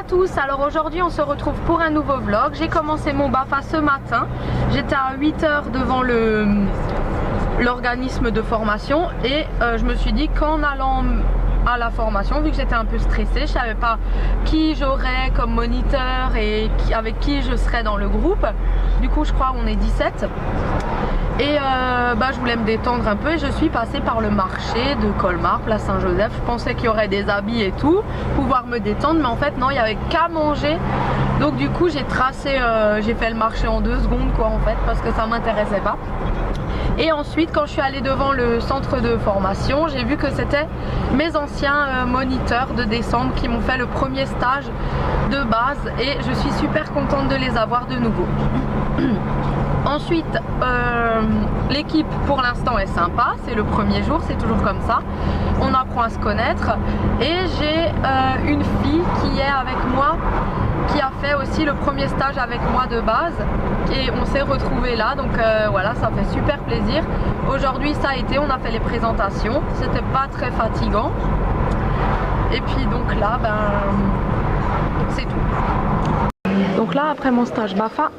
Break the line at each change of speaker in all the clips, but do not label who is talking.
tous, alors aujourd'hui on se retrouve pour un nouveau vlog. J'ai commencé mon BAFA ce matin. J'étais à 8 h devant l'organisme de formation et je me suis dit qu'en allant à la formation, vu que j'étais un peu stressée, je savais pas qui j'aurais comme moniteur et avec qui je serais dans le groupe. Du coup je crois qu'on est 17 et je voulais me détendre un peu et je suis passée par le marché de Colmar, place Saint-Joseph. Je pensais qu'il y aurait des habits et tout, pouvoir me détendre, mais en fait non, il y avait qu'à manger. Donc du coup j'ai tracé, j'ai fait le marché en 2 secondes quoi en fait, parce que ça m'intéressait pas. Et ensuite quand je suis allée devant le centre de formation, j'ai vu que c'était mes anciens moniteurs de décembre qui m'ont fait le premier stage de base et je suis super contente de les avoir de nouveau. Ensuite l'équipe pour l'instant est sympa, c'est le premier jour, c'est toujours comme ça, on apprend à se connaître et j'ai une fille qui est avec moi, qui a fait aussi le premier stage avec moi de base et on s'est retrouvés là, donc voilà, ça fait super plaisir. Aujourd'hui ça a été, on a fait les présentations, c'était pas très fatigant et puis donc là c'est tout. Donc là après mon stage BAFA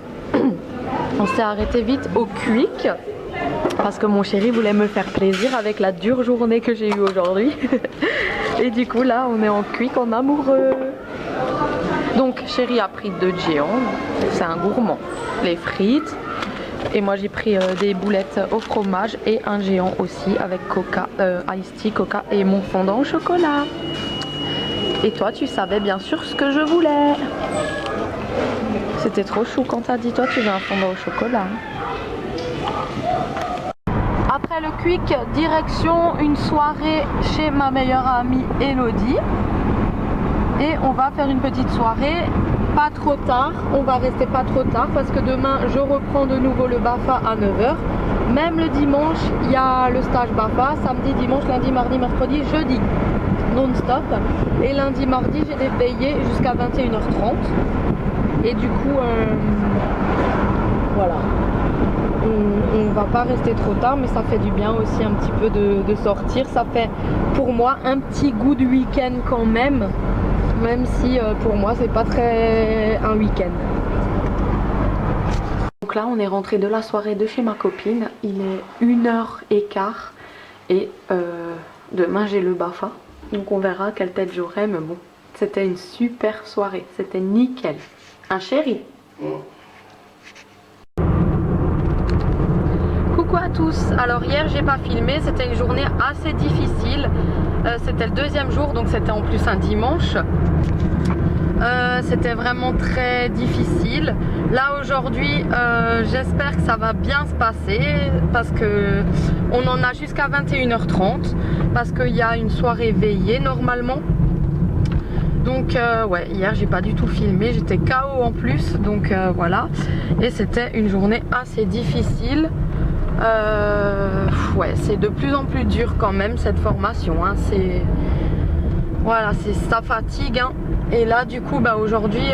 on s'est arrêté vite au Quick parce que mon chéri voulait me faire plaisir avec la dure journée que j'ai eue aujourd'hui. Et du coup là on est en Quick en amoureux. Donc chéri a pris 2 géants, c'est un gourmand, les frites. Et moi j'ai pris des boulettes au fromage et un géant aussi avec coca, iced tea, coca et mon fondant au chocolat. Et toi tu savais bien sûr ce que je voulais. C'était trop chou quand t'as dit toi tu veux un fondant au chocolat. Après le Quick, direction une soirée chez ma meilleure amie Elodie. Et on va faire une petite soirée, pas trop tard, on va rester pas trop tard parce que demain je reprends de nouveau le BAFA à 9 h. Même le dimanche, il y a le stage BAFA, samedi, dimanche, lundi, mardi, mercredi, jeudi, non-stop. Et lundi, mardi, j'ai des veillées jusqu'à 21 h 30. Et du coup, voilà, on va pas rester trop tard, mais ça fait du bien aussi un petit peu de sortir. Ça fait pour moi un petit goût de week-end quand même. Même si pour moi c'est pas très un week-end. Donc là on est rentré de la soirée de chez ma copine, il est 1h15 et demain j'ai le BAFA, donc on verra quelle tête j'aurai, mais bon, c'était une super soirée, c'était nickel. Un chéri. Coucou à tous, alors hier j'ai pas filmé, c'était une journée assez difficile. C'était le 2e jour, donc c'était en plus un dimanche. C'était vraiment très difficile. Là aujourd'hui j'espère que ça va bien se passer parce que on en a jusqu'à 21 h 30 parce qu'il y a une soirée veillée normalement. Donc ouais, hier j'ai pas du tout filmé, j'étais KO en plus, donc voilà. Et c'était une journée assez difficile. Ouais, c'est de plus en plus dur quand même cette formation, hein. C'est voilà, ça fatigue, hein. Et là du coup aujourd'hui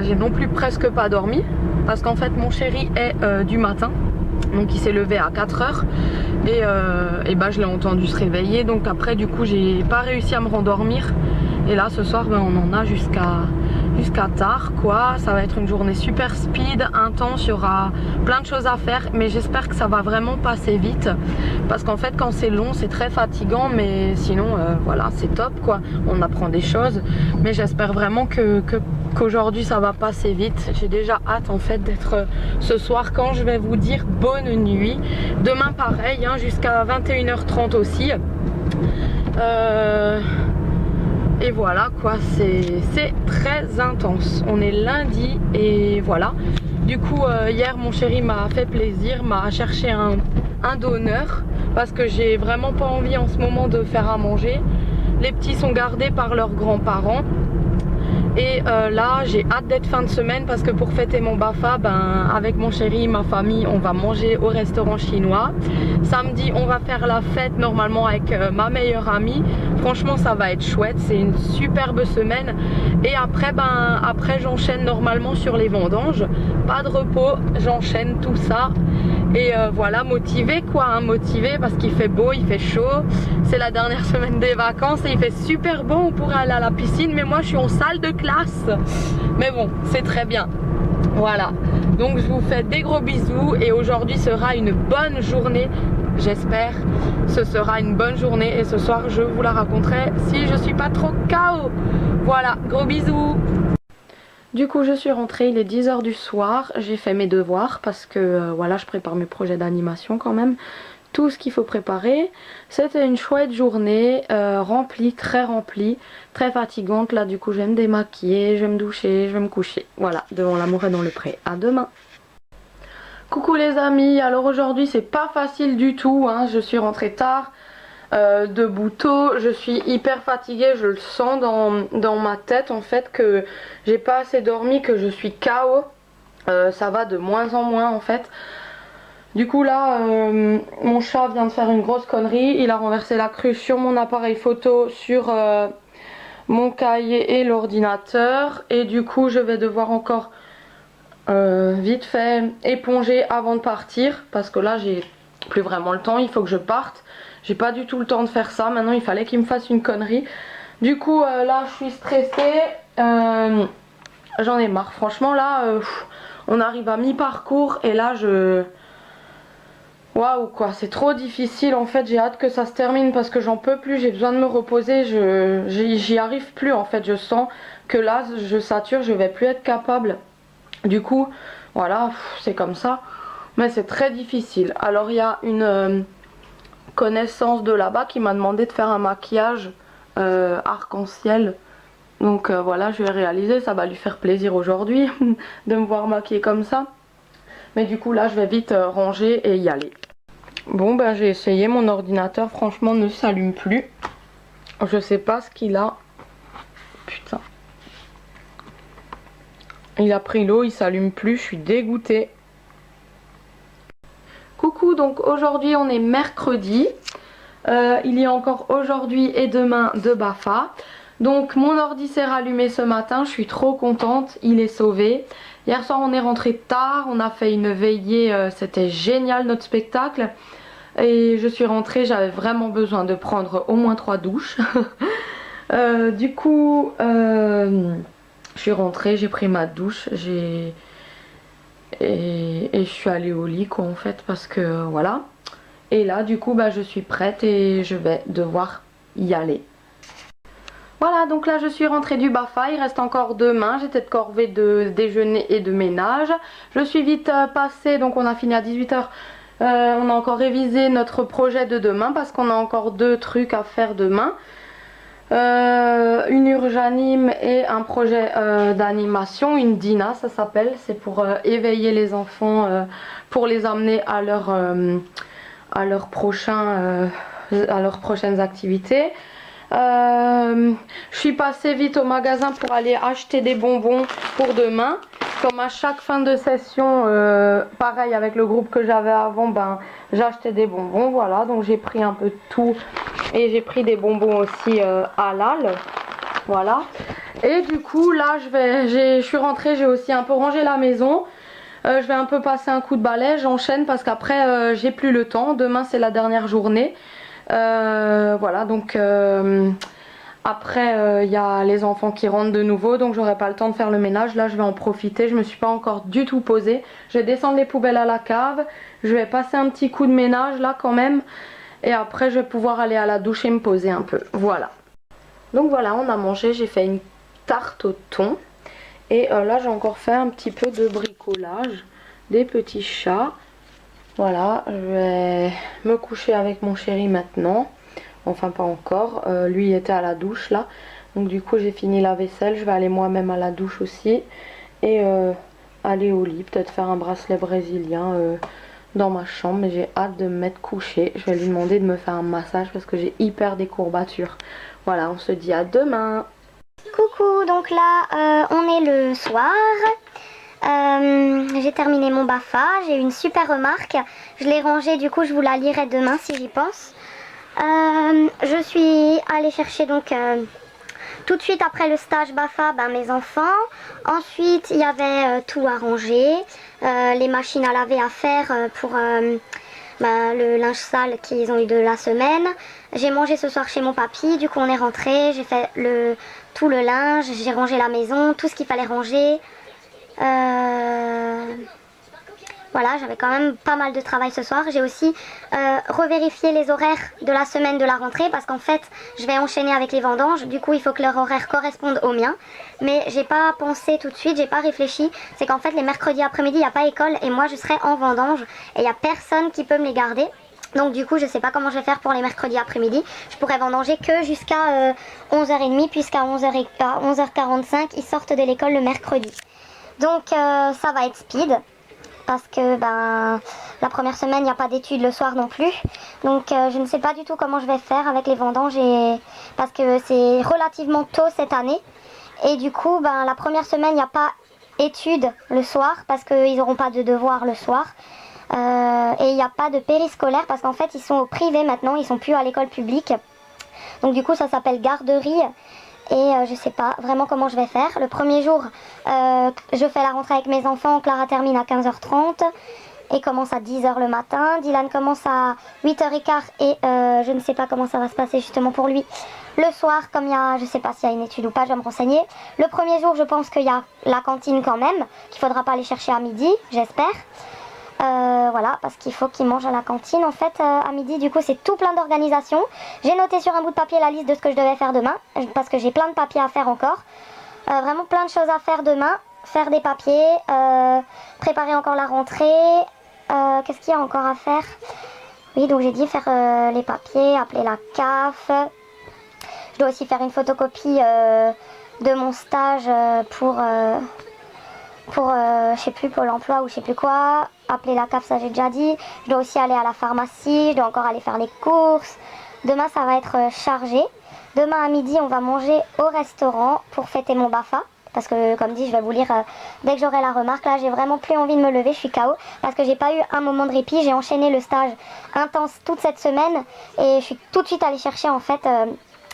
j'ai non plus presque pas dormi parce qu'en fait mon chéri est du matin, donc il s'est levé à 4 h et je l'ai entendu se réveiller, donc après du coup j'ai pas réussi à me rendormir et là ce soir on en a jusqu'à tard quoi. Ça va être une journée super speed, intense, il y aura plein de choses à faire, mais j'espère que ça va vraiment passer vite parce qu'en fait quand c'est long c'est très fatigant, mais sinon voilà, c'est top quoi, on apprend des choses, mais j'espère vraiment qu'aujourd'hui ça va passer vite. J'ai déjà hâte en fait d'être ce soir quand je vais vous dire bonne nuit. Demain pareil, hein, jusqu'à 21 h 30 aussi. Et voilà quoi, c'est très intense. On est lundi et voilà. Du coup hier mon chéri m'a fait plaisir, m'a cherché un donneur parce que j'ai vraiment pas envie en ce moment de faire à manger. Les petits sont gardés par leurs grands-parents. Et là j'ai hâte d'être fin de semaine parce que pour fêter mon BAFA, avec mon chéri, ma famille, on va manger au restaurant chinois. Samedi on va faire la fête normalement avec ma meilleure amie. Franchement ça va être chouette, c'est une superbe semaine. Et après j'enchaîne normalement sur les vendanges. Pas de repos, j'enchaîne tout ça. Et voilà, motivée quoi, hein, motivée parce qu'il fait beau, il fait chaud. C'est la dernière semaine des vacances et il fait super beau, on pourrait aller à la piscine. Mais moi je suis en salle de classe. Mais bon, c'est très bien. Voilà, donc je vous fais des gros bisous et aujourd'hui sera une bonne journée. J'espère ce sera une bonne journée et ce soir je vous la raconterai si je suis pas trop KO. Voilà, gros bisous. Du coup je suis rentrée, il est 10 h du soir, j'ai fait mes devoirs parce que voilà, je prépare mes projets d'animation quand même, tout ce qu'il faut préparer. C'était une chouette journée, remplie, très fatigante. Là du coup je vais me démaquiller, je vais me doucher, je vais me coucher. Voilà, devant l'amour et dans le pré. À demain. Coucou les amis, alors aujourd'hui c'est pas facile du tout, hein. Je suis rentrée tard. Debout tôt, je suis hyper fatiguée, je le sens dans ma tête en fait que j'ai pas assez dormi, que je suis KO. Ça va de moins en moins en fait. Du coup là, mon chat vient de faire une grosse connerie, il a renversé la cruche sur mon appareil photo, sur mon cahier et l'ordinateur. Et du coup je vais devoir encore vite fait éponger avant de partir parce que là j'ai plus vraiment le temps, il faut que je parte. J'ai pas du tout le temps de faire ça. Maintenant il fallait qu'il me fasse une connerie. Du coup là je suis stressée. J'en ai marre. Franchement là on arrive à mi-parcours et là waouh quoi, c'est trop difficile en fait. J'ai hâte que ça se termine parce que j'en peux plus. J'ai besoin de me reposer. J'y arrive plus en fait. Je sens que là je sature. Je vais plus être capable. Du coup voilà, c'est comme ça. Mais c'est très difficile. Alors il y a une connaissance de là-bas qui m'a demandé de faire un maquillage arc-en-ciel. Donc voilà, je vais réaliser, ça va lui faire plaisir aujourd'hui de me voir maquillée comme ça. Mais du coup là je vais vite ranger et y aller. Bon ben j'ai essayé, mon ordinateur franchement ne s'allume plus. Je sais pas ce qu'il a. Putain. Il a pris l'eau, il s'allume plus, je suis dégoûtée. Coucou, donc aujourd'hui on est mercredi. Il y a encore aujourd'hui et demain de BAFA. Donc mon ordi s'est rallumé ce matin, je suis trop contente, il est sauvé. Hier soir on est rentré tard, on a fait une veillée, c'était génial notre spectacle. Et je suis rentrée, j'avais vraiment besoin de prendre au moins 3 douches. Du coup, je suis rentrée, j'ai pris ma douche, et je suis allée au lit quoi en fait parce que voilà. Et là du coup bah, je suis prête et je vais devoir y aller. Voilà, donc là je suis rentrée du BAFA, il reste encore demain, j'étais de corvée de déjeuner et de ménage. Je suis vite passée, donc on a fini à 18 h. On a encore révisé notre projet de demain parce qu'on a encore 2 trucs à faire demain. Une urjanime et un projet d'animation, une dina ça s'appelle, c'est pour éveiller les enfants, pour les amener à leurs prochaines activités. Je suis passée vite au magasin pour aller acheter des bonbons pour demain. Comme à chaque fin de session, pareil avec le groupe que j'avais avant, ben, j'achetais des bonbons, voilà. Donc j'ai pris un peu de tout et j'ai pris des bonbons aussi halal, voilà. Et du coup là je suis rentrée, j'ai aussi un peu rangé la maison. Je vais un peu passer un coup de balai, j'enchaîne parce qu'après j'ai plus le temps. Demain c'est la dernière journée. Voilà, donc après il y a les enfants qui rentrent de nouveau, donc j'aurai pas le temps de faire le ménage. Là je vais en profiter, je me suis pas encore du tout posée. Je vais descendre les poubelles à la cave, je vais passer un petit coup de ménage là quand même, et après je vais pouvoir aller à la douche et me poser un peu. Voilà, donc voilà, on a mangé, j'ai fait une tarte au thon. Et là j'ai encore fait un petit peu de bricolage, des petits chats. Voilà, je vais me coucher avec mon chéri maintenant. Enfin pas encore, lui il était à la douche là. Donc du coup j'ai fini la vaisselle, je vais aller moi-même à la douche aussi. Et aller au lit, peut-être faire un bracelet brésilien dans ma chambre. Mais j'ai hâte de me mettre couchée. Je vais lui demander de me faire un massage parce que j'ai hyper des courbatures. Voilà, on se dit à demain.
Coucou, donc là on est le soir. J'ai terminé mon BAFA, j'ai eu une super remarque. Je l'ai rangée, du coup je vous la lirai demain si j'y pense. Je suis allée chercher donc Tout de suite après le stage BAFA, mes enfants. Ensuite, il y avait tout à ranger, les machines à laver à faire pour le linge sale qu'ils ont eu de la semaine. J'ai mangé ce soir chez mon papy, du coup on est rentré, j'ai fait tout le linge, j'ai rangé la maison, tout ce qu'il fallait ranger. Voilà, j'avais quand même pas mal de travail ce soir. J'ai aussi revérifié les horaires de la semaine de la rentrée parce qu'en fait, je vais enchaîner avec les vendanges. Du coup, il faut que leur horaire corresponde au mien. Mais j'ai pas pensé tout de suite, j'ai pas réfléchi. C'est qu'en fait, les mercredis après-midi, il n'y a pas école et moi, je serai en vendange et il n'y a personne qui peut me les garder. Donc du coup, je sais pas comment je vais faire pour les mercredis après-midi. Je pourrais vendanger que jusqu'à 11h30 puisqu'à 11h45, ils sortent de l'école le mercredi. Donc ça va être speed. Parce que la première semaine, il n'y a pas d'études le soir non plus. Donc je ne sais pas du tout comment je vais faire avec les vendanges. Parce que c'est relativement tôt cette année. Et du coup, la première semaine, il n'y a pas études le soir. Parce qu'ils n'auront pas de devoirs le soir. Et il n'y a pas de périscolaire. Parce qu'en fait, ils sont au privé maintenant. Ils ne sont plus à l'école publique. Donc du coup, ça s'appelle garderie. Et je sais pas vraiment comment je vais faire. Le premier jour, je fais la rentrée avec mes enfants. Clara termine à 15h30 et commence à 10h le matin. Dylan commence à 8h15 et je ne sais pas comment ça va se passer justement pour lui. Le soir, comme il y a, je sais pas s'il y a une étude ou pas, je vais me renseigner. Le premier jour, je pense qu'il y a la cantine quand même, qu'il faudra pas aller chercher à midi, j'espère. Voilà, parce qu'il faut qu'ils mangent à la cantine en fait à midi. Du coup, c'est tout plein d'organisation. J'ai noté sur un bout de papier la liste de ce que je devais faire demain, parce que j'ai plein de papiers à faire encore. Vraiment plein de choses à faire demain. Faire des papiers, préparer encore la rentrée. Qu'est-ce qu'il y a encore à faire? Oui, donc j'ai dit faire les papiers, appeler la CAF. Je dois aussi faire une photocopie de mon stage pour je sais plus, Pôle emploi ou je sais plus quoi. Appeler la CAF, ça j'ai déjà dit. Je dois aussi aller à la pharmacie, je dois encore aller faire les courses. Demain, ça va être chargé. Demain à midi, on va manger au restaurant pour fêter mon BAFA. Parce que, comme dit, je vais vous lire dès que j'aurai la remarque. Là, j'ai vraiment plus envie de me lever, je suis KO. Parce que j'ai pas eu un moment de répit. J'ai enchaîné le stage intense toute cette semaine. Et je suis tout de suite allée chercher, en fait,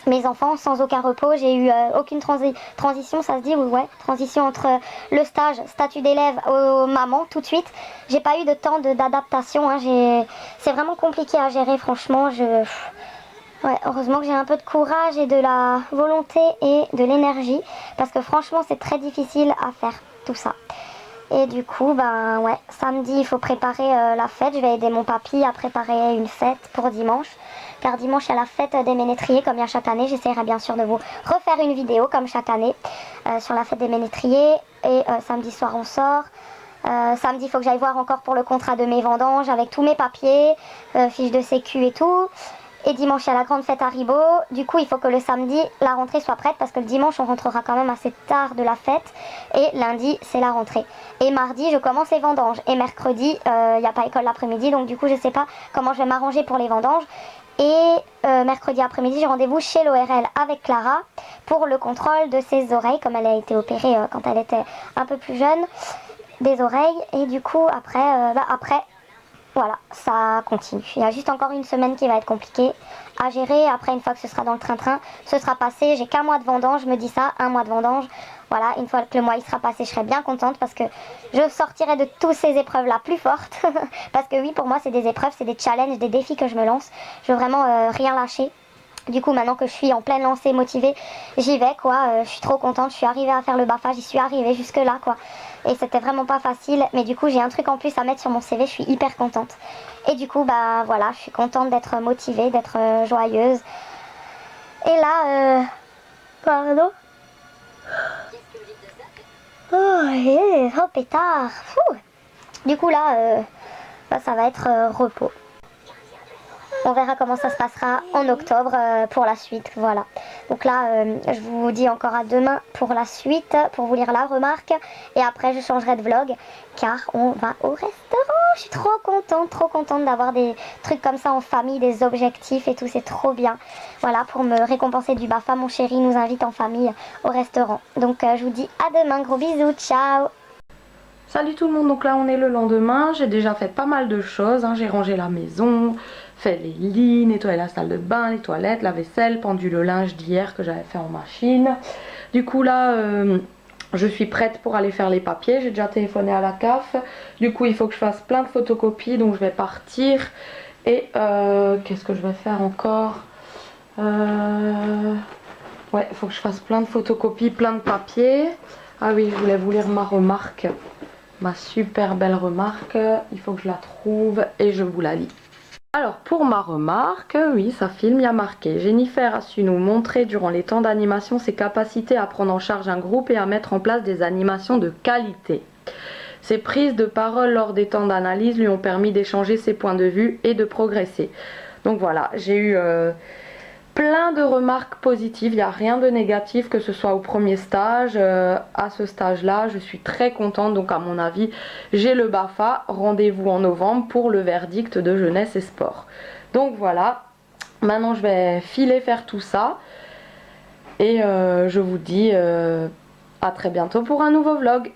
mes enfants sans aucun repos. J'ai eu aucune transition, ça se dit, ouais, transition entre le stage, statut d'élève aux mamans, tout de suite. J'ai pas eu de temps d'adaptation. C'est vraiment compliqué à gérer, franchement. Ouais, heureusement que j'ai un peu de courage et de la volonté et de l'énergie parce que franchement c'est très difficile à faire tout ça. Et du coup, ouais, samedi il faut préparer la fête. Je vais aider mon papy à préparer une fête pour dimanche. Car dimanche il y a la fête des ménétriers comme il y a chaque année. J'essaierai bien sûr de vous refaire une vidéo comme chaque année sur la fête des ménétriers. Et samedi soir on sort. Samedi il faut que j'aille voir encore pour le contrat de mes vendanges avec tous mes papiers, fiches de sécu et tout. Et dimanche, il y a la grande fête à Ribot. Du coup, il faut que le samedi, la rentrée soit prête parce que le dimanche, on rentrera quand même assez tard de la fête. Et lundi, c'est la rentrée. Et mardi, je commence les vendanges. Et mercredi, il n'y a pas école l'après-midi. Donc du coup, je ne sais pas comment je vais m'arranger pour les vendanges. Et mercredi après-midi, j'ai rendez-vous chez l'ORL avec Clara pour le contrôle de ses oreilles. Comme elle a été opérée quand elle était un peu plus jeune, des oreilles. Et du coup, après... Voilà, ça continue. Il y a juste encore une semaine qui va être compliquée à gérer. Après, une fois que ce sera dans le train-train, ce sera passé. J'ai qu'un mois de vendange, je me dis ça, un mois de vendange. Voilà, une fois que le mois il sera passé, je serai bien contente parce que je sortirai de toutes ces épreuves-là plus forte. Parce que oui, pour moi, c'est des épreuves, c'est des challenges, des défis que je me lance. Je veux vraiment rien lâcher. Du coup, maintenant que je suis en pleine lancée, motivée, j'y vais, quoi. Je suis trop contente, je suis arrivée à faire le BAFA, j'y suis arrivée jusque-là, quoi. Et c'était vraiment pas facile, mais du coup, j'ai un truc en plus à mettre sur mon CV, je suis hyper contente. Et du coup, voilà, je suis contente d'être motivée, d'être joyeuse. Et là, pardon. Oh, pétard. Fou. Du coup, là, ça va être repos. On verra comment ça se passera en octobre pour la suite, voilà. Donc là, je vous dis encore à demain pour la suite, pour vous lire la remarque. Et après, je changerai de vlog, car on va au restaurant. Je suis trop contente d'avoir des trucs comme ça en famille, des objectifs et tout, c'est trop bien. Voilà, pour me récompenser du BAFA, mon chéri nous invite en famille au restaurant. Donc je vous dis à demain, gros bisous, ciao.
Salut tout le monde, donc là on est le lendemain, j'ai déjà fait pas mal de choses, j'ai rangé la maison, fait les lits, nettoyé la salle de bain, les toilettes, la vaisselle, pendu le linge d'hier que j'avais fait en machine. Du coup là je suis prête pour aller faire les papiers, j'ai déjà téléphoné à la CAF. Du coup il faut que je fasse plein de photocopies, donc je vais partir. Et qu'est-ce que je vais faire encore? Ouais, il faut que je fasse plein de photocopies, plein de papiers. Ah oui, je voulais vous lire ma remarque, ma super belle remarque. Il faut que je la trouve et je vous la lis. Alors pour ma remarque, oui ça filme, il y a marqué: Jennifer a su nous montrer durant les temps d'animation ses capacités à prendre en charge un groupe et à mettre en place des animations de qualité. Ses prises de parole lors des temps d'analyse lui ont permis d'échanger ses points de vue et de progresser. Donc voilà, j'ai eu plein de remarques positives, il n'y a rien de négatif, que ce soit au premier stage, à ce stage là, je suis très contente. Donc à mon avis j'ai le BAFA, rendez-vous en novembre pour le verdict de jeunesse et sport. Donc voilà, maintenant je vais filer faire tout ça et je vous dis à très bientôt pour un nouveau vlog.